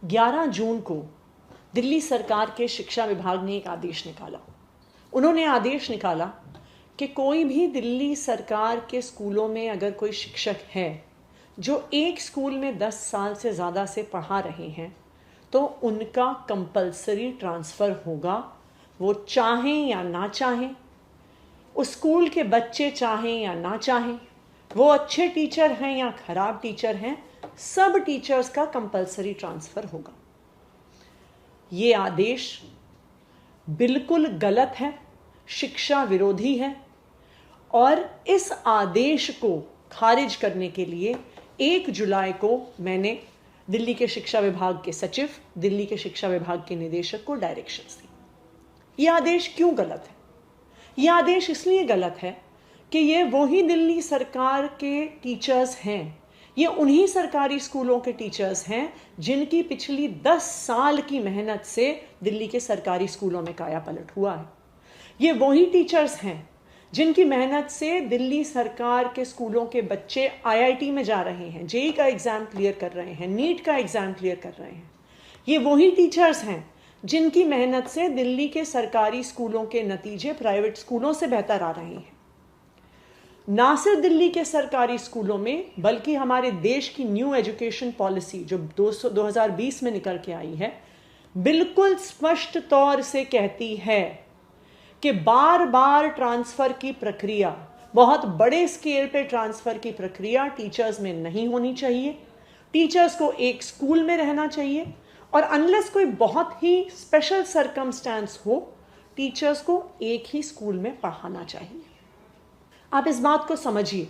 11 जून को दिल्ली सरकार के शिक्षा विभाग ने एक आदेश निकाला। उन्होंने आदेश निकाला कि कोई भी दिल्ली सरकार के स्कूलों में अगर कोई शिक्षक है जो एक स्कूल में 10 साल से ज़्यादा से पढ़ा रहे हैं तो उनका कंपलसरी ट्रांसफ़र होगा, वो चाहें या ना चाहें, उस स्कूल के बच्चे चाहें या ना चाहें, वो अच्छे टीचर हैं या ख़राब टीचर हैं, सब टीचर्स का कंपलसरी ट्रांसफ़र होगा। ये आदेश बिल्कुल गलत है, शिक्षा विरोधी है और इस आदेश को खारिज करने के लिए 1 जुलाई को मैंने दिल्ली के शिक्षा विभाग के सचिव, दिल्ली के शिक्षा विभाग के निदेशक को डायरेक्शंस दी। ये आदेश क्यों गलत है? ये आदेश इसलिए गलत है कि ये वही दिल्ली सरकार के टीचर्स हैं, ये उन्हीं सरकारी स्कूलों के टीचर्स हैं जिनकी पिछली 10 साल की मेहनत से दिल्ली के सरकारी स्कूलों में कायापलट हुआ है। ये वही टीचर्स हैं जिनकी मेहनत से दिल्ली सरकार के स्कूलों के बच्चे आईआईटी में जा रहे हैं, जेईई का एग्ज़ाम क्लियर कर रहे हैं, नीट का एग्ज़ाम क्लियर कर रहे हैं। ये वही टीचर्स हैं जिनकी मेहनत से दिल्ली के सरकारी स्कूलों के नतीजे प्राइवेट स्कूलों से बेहतर आ रहे हैं। ना सिर्फ दिल्ली के सरकारी स्कूलों में बल्कि हमारे देश की न्यू एजुकेशन पॉलिसी जो 2020 में निकल के आई है, बिल्कुल स्पष्ट तौर से कहती है कि बार बार ट्रांसफ़र की प्रक्रिया, बहुत बड़े स्केल पे ट्रांसफ़र की प्रक्रिया टीचर्स में नहीं होनी चाहिए। टीचर्स को एक स्कूल में रहना चाहिए और अनलेस कोई बहुत ही स्पेशल सरकमस्टेंस हो, टीचर्स को एक ही स्कूल में पढ़ाना चाहिए। आप इस बात को समझिए,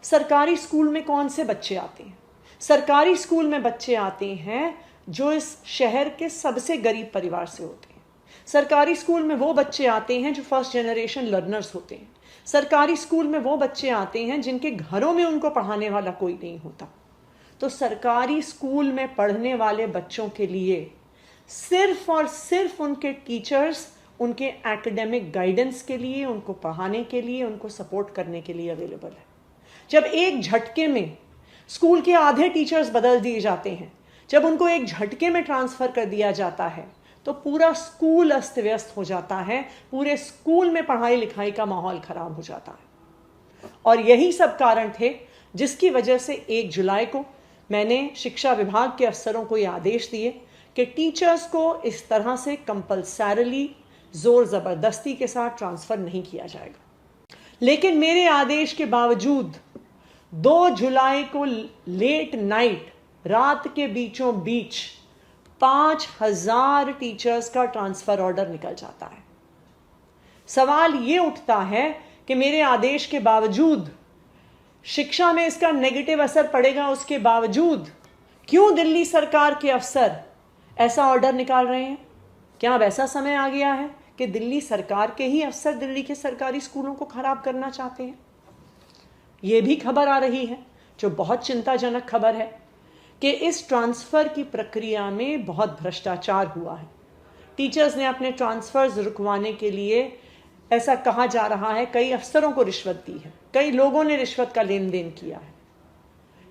सरकारी स्कूल में कौन से बच्चे आते हैं? सरकारी स्कूल में बच्चे आते हैं जो इस शहर के सबसे गरीब परिवार से होते हैं। सरकारी स्कूल में वो बच्चे आते हैं जो फर्स्ट जनरेशन लर्नर्स होते हैं। सरकारी स्कूल में वो बच्चे आते हैं जिनके घरों में उनको पढ़ाने वाला कोई नहीं होता। तो सरकारी स्कूल में पढ़ने वाले बच्चों के लिए सिर्फ और सिर्फ उनके टीचर्स उनके एकेडमिक गाइडेंस के लिए, उनको पढ़ाने के लिए, उनको सपोर्ट करने के लिए अवेलेबल है। जब एक झटके में स्कूल के आधे टीचर्स बदल दिए जाते हैं, जब उनको एक झटके में ट्रांसफ़र कर दिया जाता है तो पूरा स्कूल अस्त व्यस्त हो जाता है, पूरे स्कूल में पढ़ाई लिखाई का माहौल ख़राब हो जाता है। और यही सब कारण थे जिसकी वजह से 1 जुलाई को मैंने शिक्षा विभाग के अफसरों को ये आदेश दिए कि टीचर्स को इस तरह से कंपल्सरली ज़ोर ज़बरदस्ती के साथ ट्रांसफ़र नहीं किया जाएगा। लेकिन मेरे आदेश के बावजूद 2 जुलाई को लेट नाइट, रात के बीचों बीच 5000 टीचर्स का ट्रांसफ़र ऑर्डर निकल जाता है। सवाल ये उठता है कि मेरे आदेश के बावजूद शिक्षा में इसका नेगेटिव असर पड़ेगा, उसके बावजूद क्यों दिल्ली सरकार के अफसर ऐसा ऑर्डर निकाल रहे हैं? क्या अब ऐसा समय आ गया है कि दिल्ली सरकार के ही अफसर दिल्ली के सरकारी स्कूलों को खराब करना चाहते हैं? ये भी खबर आ रही है जो बहुत चिंताजनक खबर है कि इस ट्रांसफ़र की प्रक्रिया में बहुत भ्रष्टाचार हुआ है। टीचर्स ने अपने ट्रांसफ़र्स रुकवाने के लिए, ऐसा कहा जा रहा है, कई अफसरों को रिश्वत दी है, कई लोगों ने रिश्वत का लेन देन किया है।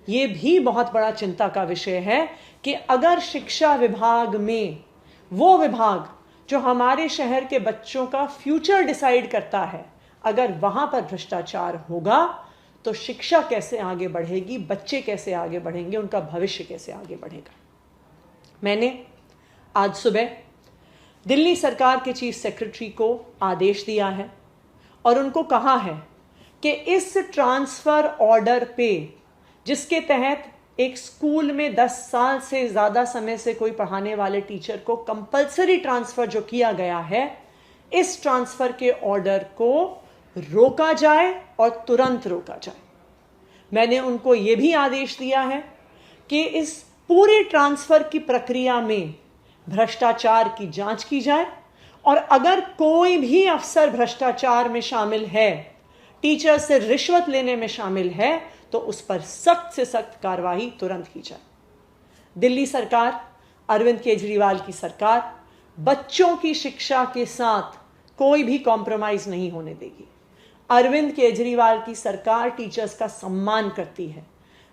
ये भी बहुत बड़ा चिंता का विषय है कि अगर शिक्षा विभाग में, वो विभाग जो हमारे शहर के बच्चों का फ्यूचर डिसाइड करता है, अगर वहाँ पर भ्रष्टाचार होगा तो शिक्षा कैसे आगे बढ़ेगी, बच्चे कैसे आगे बढ़ेंगे, उनका भविष्य कैसे आगे बढ़ेगा। मैंने आज सुबह दिल्ली सरकार के चीफ सेक्रेटरी को आदेश दिया है और उनको कहा है कि इस ट्रांसफ़र ऑर्डर पे, जिसके तहत एक स्कूल में 10 साल से ज़्यादा समय से कोई पढ़ाने वाले टीचर को कंपलसरी ट्रांसफ़र जो किया गया है, इस ट्रांसफ़र के ऑर्डर को रोका जाए और तुरंत रोका जाए। मैंने उनको ये भी आदेश दिया है कि इस पूरे ट्रांसफ़र की प्रक्रिया में भ्रष्टाचार की जांच की जाए और अगर कोई भी अफसर भ्रष्टाचार में शामिल है, टीचर से रिश्वत लेने में शामिल है, तो उस पर सख्त से सख्त कार्रवाई तुरंत की जाए। दिल्ली सरकार, अरविंद केजरीवाल की सरकार बच्चों की शिक्षा के साथ कोई भी कॉम्प्रोमाइज़ नहीं होने देगी। अरविंद केजरीवाल की सरकार टीचर्स का सम्मान करती है।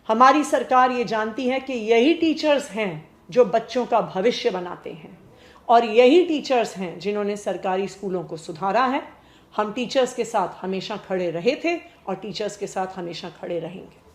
हमारी सरकार ये जानती है कि यही टीचर्स हैं जो बच्चों का भविष्य बनाते हैं। और यही टीचर्स हैं जिन्होंने सरकारी स्कूलों को सुधारा है। हम टीचर्स के साथ हमेशा खड़े रहे थे और टीचर्स के साथ हमेशा खड़े रहेंगे।